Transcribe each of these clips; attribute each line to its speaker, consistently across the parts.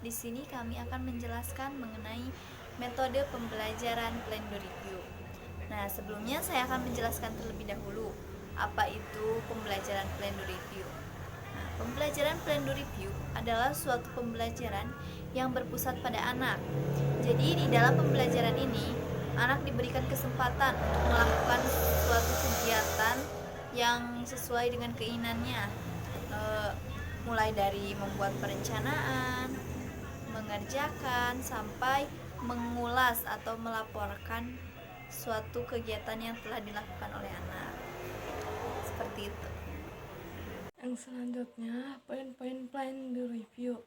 Speaker 1: Di sini kami akan menjelaskan mengenai metode pembelajaran plan do review. Nah, sebelumnya saya akan menjelaskan terlebih dahulu apa itu pembelajaran plan do review. Nah, pembelajaran plan do review adalah suatu pembelajaran yang berpusat pada anak. Jadi di dalam pembelajaran ini, anak diberikan kesempatan untuk melakukan suatu kegiatan yang sesuai dengan keinginannya, mulai dari membuat perencanaan, mengerjakan, sampai mengulas atau melaporkan suatu kegiatan yang telah dilakukan oleh anak. Seperti itu.
Speaker 2: Yang selanjutnya, poin-poin plan do review.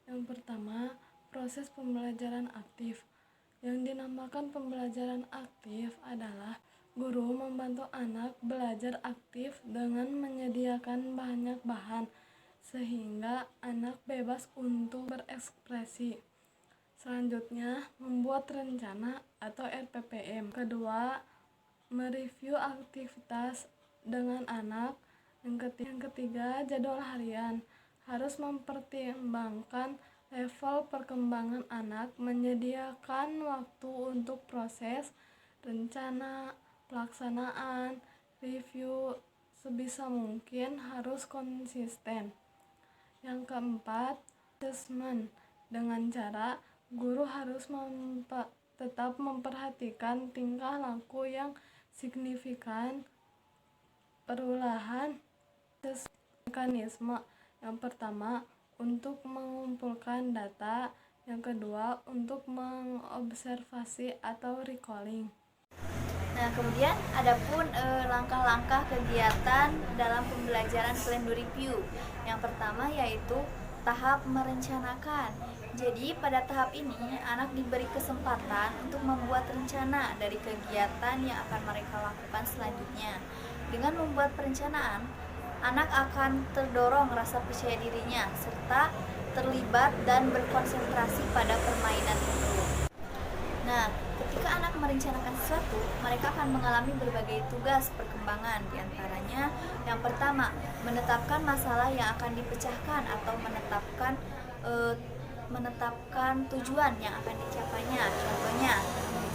Speaker 2: Yang pertama, proses pembelajaran aktif. Yang dinamakan pembelajaran aktif adalah guru membantu anak belajar aktif dengan menyediakan banyak bahan sehingga anak bebas untuk berekspresi. Selanjutnya, membuat rencana atau RPPM. Kedua, mereview aktivitas dengan anak. Yang ketiga, jadwal harian. Harus mempertimbangkan level perkembangan anak, menyediakan waktu untuk proses, rencana, pelaksanaan, review sebisa mungkin harus konsisten. Yang keempat, assessment. Dengan cara guru harus tetap memperhatikan tingkah laku yang signifikan. Perulahan mekanisme. Yang pertama, untuk mengumpulkan data. Yang kedua, untuk mengobservasi atau recalling.
Speaker 1: Nah, kemudian adapun langkah-langkah kegiatan dalam pembelajaran plan do review. Yang pertama yaitu tahap merencanakan. Jadi pada tahap ini anak diberi kesempatan untuk membuat rencana dari kegiatan yang akan mereka lakukan selanjutnya. Dengan membuat perencanaan, anak akan terdorong rasa percaya dirinya serta terlibat dan berkonsentrasi pada permainan itu. Nah, ketika anak merencanakan sesuatu, mereka akan mengalami berbagai tugas perkembangan. Di antaranya, yang pertama, menetapkan masalah yang akan dipecahkan atau menetapkan tujuan yang akan dicapainya. Contohnya,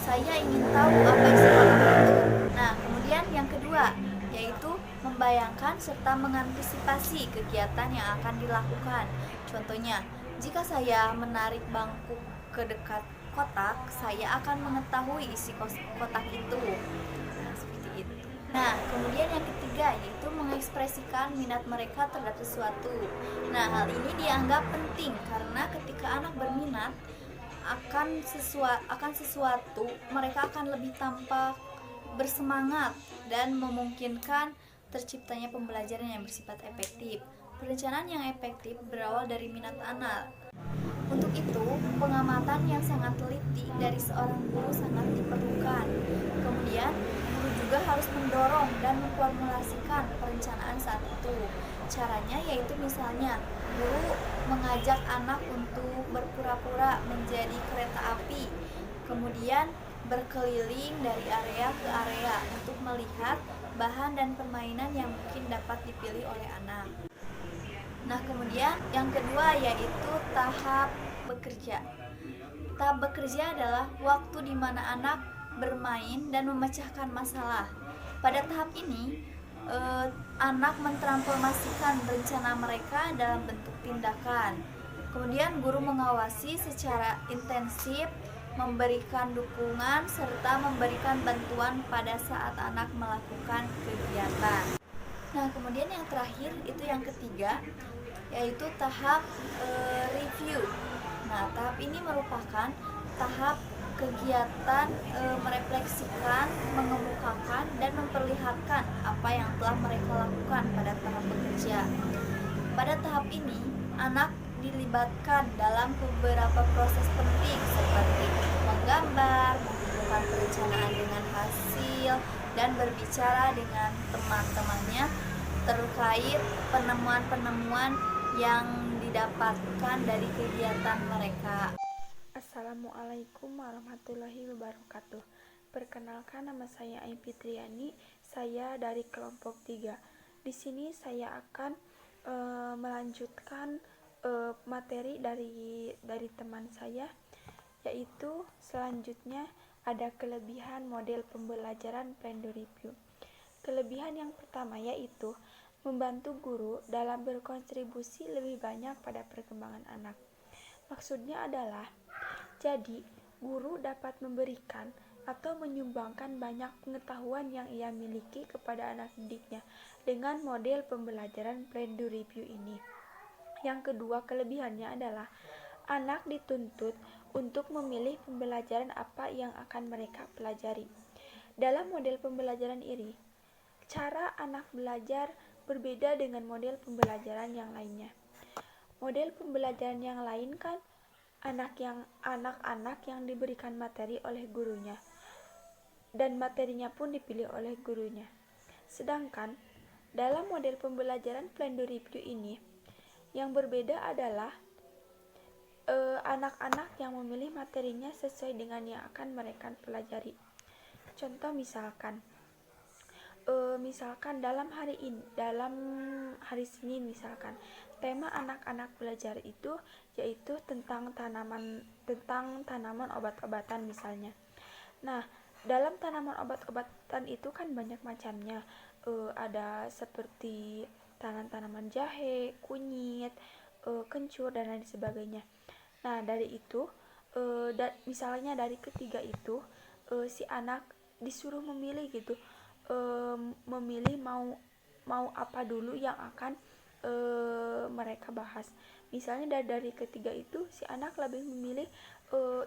Speaker 1: saya ingin tahu apa isi kotak itu. Nah, kemudian yang kedua, yaitu membayangkan serta mengantisipasi kegiatan yang akan dilakukan. Contohnya, jika saya menarik bangku ke dekat kotak, saya akan mengetahui isi kotak itu. Nah, seperti itu. Nah, kemudian yang ketiga yaitu mengekspresikan minat mereka terhadap sesuatu. Nah, hal ini dianggap penting karena ketika anak berminat akan sesuatu, mereka akan lebih tampak bersemangat dan memungkinkan terciptanya pembelajaran yang bersifat efektif. Perencanaan yang efektif berawal dari minat anak. Untuk itu, pengamatan yang sangat teliti dari seorang guru sangat diperlukan. Kemudian, guru juga harus mendorong dan memformulasikan perencanaan saat itu. Caranya yaitu misalnya, guru mengajak anak untuk berpura-pura menjadi kereta api, kemudian berkeliling dari area ke area untuk melihat bahan dan permainan yang mungkin dapat dipilih oleh anak. Nah, kemudian yang kedua yaitu tahap bekerja. Tahap bekerja adalah waktu di mana anak bermain dan memecahkan masalah. Pada tahap ini, anak mentransformasikan rencana mereka dalam bentuk tindakan. Kemudian guru mengawasi secara intensif, memberikan dukungan serta memberikan bantuan pada saat anak melakukan kegiatan. Nah, kemudian yang terakhir itu yang ketiga yaitu tahap review. Nah, tahap ini merupakan tahap kegiatan merefleksikan, mengemukakan dan memperlihatkan apa yang telah mereka lakukan pada tahap bekerja. Pada tahap ini, anak dilibatkan dalam beberapa proses penting seperti menggambar, mengumpulkan perencanaan dengan hasil, dan berbicara dengan teman-temannya terkait penemuan-penemuan yang didapatkan dari kegiatan mereka.
Speaker 3: Assalamualaikum warahmatullahi wabarakatuh. Perkenalkan, nama saya Ain Fitriani. Saya dari kelompok 3. Di sini saya akan melanjutkan materi dari teman saya, yaitu selanjutnya ada kelebihan model pembelajaran Plan do Review. Kelebihan yang pertama yaitu membantu guru dalam berkontribusi lebih banyak pada perkembangan anak. Maksudnya adalah, jadi guru dapat memberikan atau menyumbangkan banyak pengetahuan yang ia miliki kepada anak didiknya dengan model pembelajaran Plan do Review ini. Yang kedua kelebihannya adalah anak dituntut untuk memilih pembelajaran apa yang akan mereka pelajari. Dalam model pembelajaran ini, cara anak belajar berbeda dengan model pembelajaran yang lainnya. Model pembelajaran yang lain kan anak-anak yang diberikan materi oleh gurunya dan materinya pun dipilih oleh gurunya. Sedangkan dalam model pembelajaran Plan do Review ini yang berbeda adalah anak-anak yang memilih materinya sesuai dengan yang akan mereka pelajari. Contoh misalkan dalam hari Senin misalkan tema anak-anak belajar itu yaitu tentang tanaman obat-obatan misalnya. Nah, dalam tanaman obat-obatan itu kan banyak macamnya. Ada seperti tanaman jahe, kunyit, kencur dan lain sebagainya. Nah, dari itu misalnya dari ketiga itu si anak disuruh memilih gitu, memilih mau apa dulu yang akan mereka bahas. Misalnya dari ketiga itu si anak lebih memilih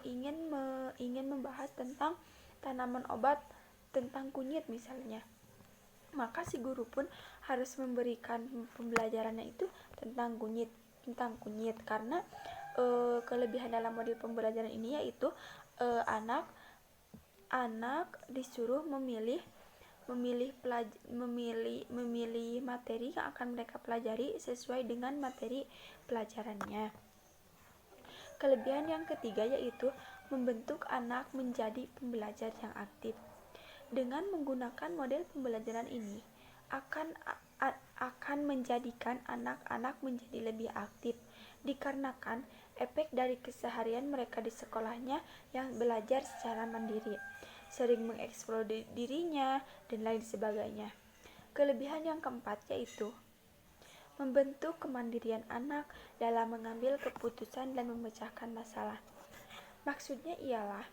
Speaker 3: ingin membahas tentang tanaman obat, tentang kunyit misalnya. Maka si guru pun harus memberikan pembelajarannya itu tentang kunyit karena kelebihan dalam model pembelajaran ini yaitu anak disuruh memilih materi yang akan mereka pelajari sesuai dengan materi pelajarannya. Kelebihan yang ketiga yaitu membentuk anak menjadi pembelajar yang aktif. Dengan menggunakan model pembelajaran ini akan menjadikan anak-anak menjadi lebih aktif, dikarenakan efek dari keseharian mereka di sekolahnya yang belajar secara mandiri, sering mengeksplor dirinya, dan lain sebagainya. Kelebihan yang keempat yaitu membentuk kemandirian anak dalam mengambil keputusan dan memecahkan masalah. Maksudnya ialah,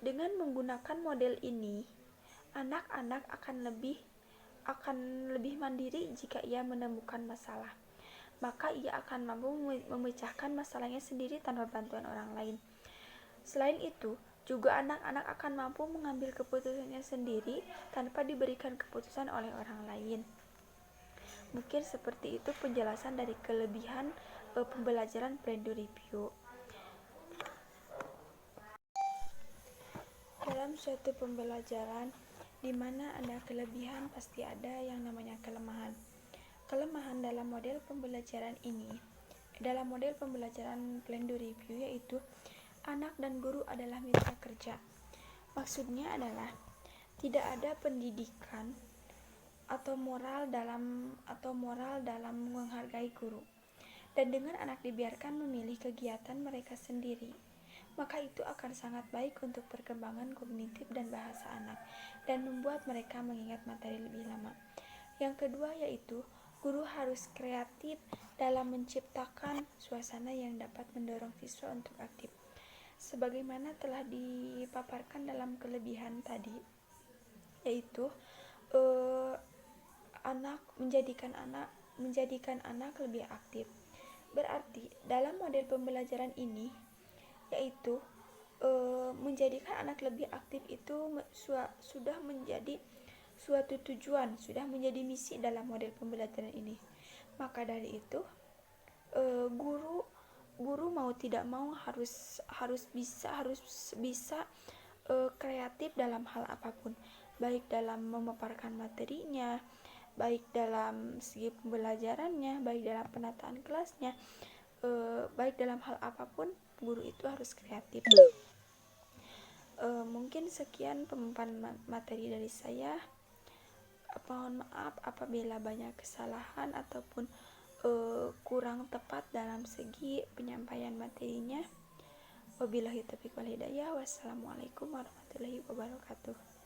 Speaker 3: dengan menggunakan model ini, anak-anak akan lebih mandiri jika ia menemukan masalah. Maka ia akan mampu memecahkan masalahnya sendiri tanpa bantuan orang lain. Selain itu, juga anak-anak akan mampu mengambil keputusannya sendiri tanpa diberikan keputusan oleh orang lain. Mungkin seperti itu penjelasan dari kelebihan pembelajaran Plan do Review. Dalam suatu pembelajaran di mana ada kelebihan, pasti ada yang namanya kelemahan. Kelemahan dalam model pembelajaran Plan do Review yaitu anak dan guru adalah mitra kerja. Maksudnya adalah tidak ada pendidikan atau moral dalam menghargai guru. Dan dengan anak dibiarkan memilih kegiatan mereka sendiri, maka itu akan sangat baik untuk perkembangan kognitif dan bahasa anak dan membuat mereka mengingat materi lebih lama. Yang kedua yaitu guru harus kreatif dalam menciptakan suasana yang dapat mendorong siswa untuk aktif. Sebagaimana telah dipaparkan dalam kelebihan tadi, yaitu menjadikan anak lebih aktif. Berarti dalam model pembelajaran ini yaitu menjadikan anak lebih aktif itu sudah menjadi suatu tujuan, sudah menjadi misi dalam model pembelajaran ini. Maka dari itu guru mau tidak mau harus bisa kreatif dalam hal apapun, baik dalam memaparkan materinya, baik dalam segi pembelajarannya, baik dalam penataan kelasnya, baik dalam hal apapun guru itu harus kreatif. Mungkin sekian pemaparan materi dari saya. Mohon maaf apabila banyak kesalahan ataupun kurang tepat dalam segi penyampaian materinya. Wabillahi taufiq wal hidayah. Wassalamualaikum warahmatullahi wabarakatuh.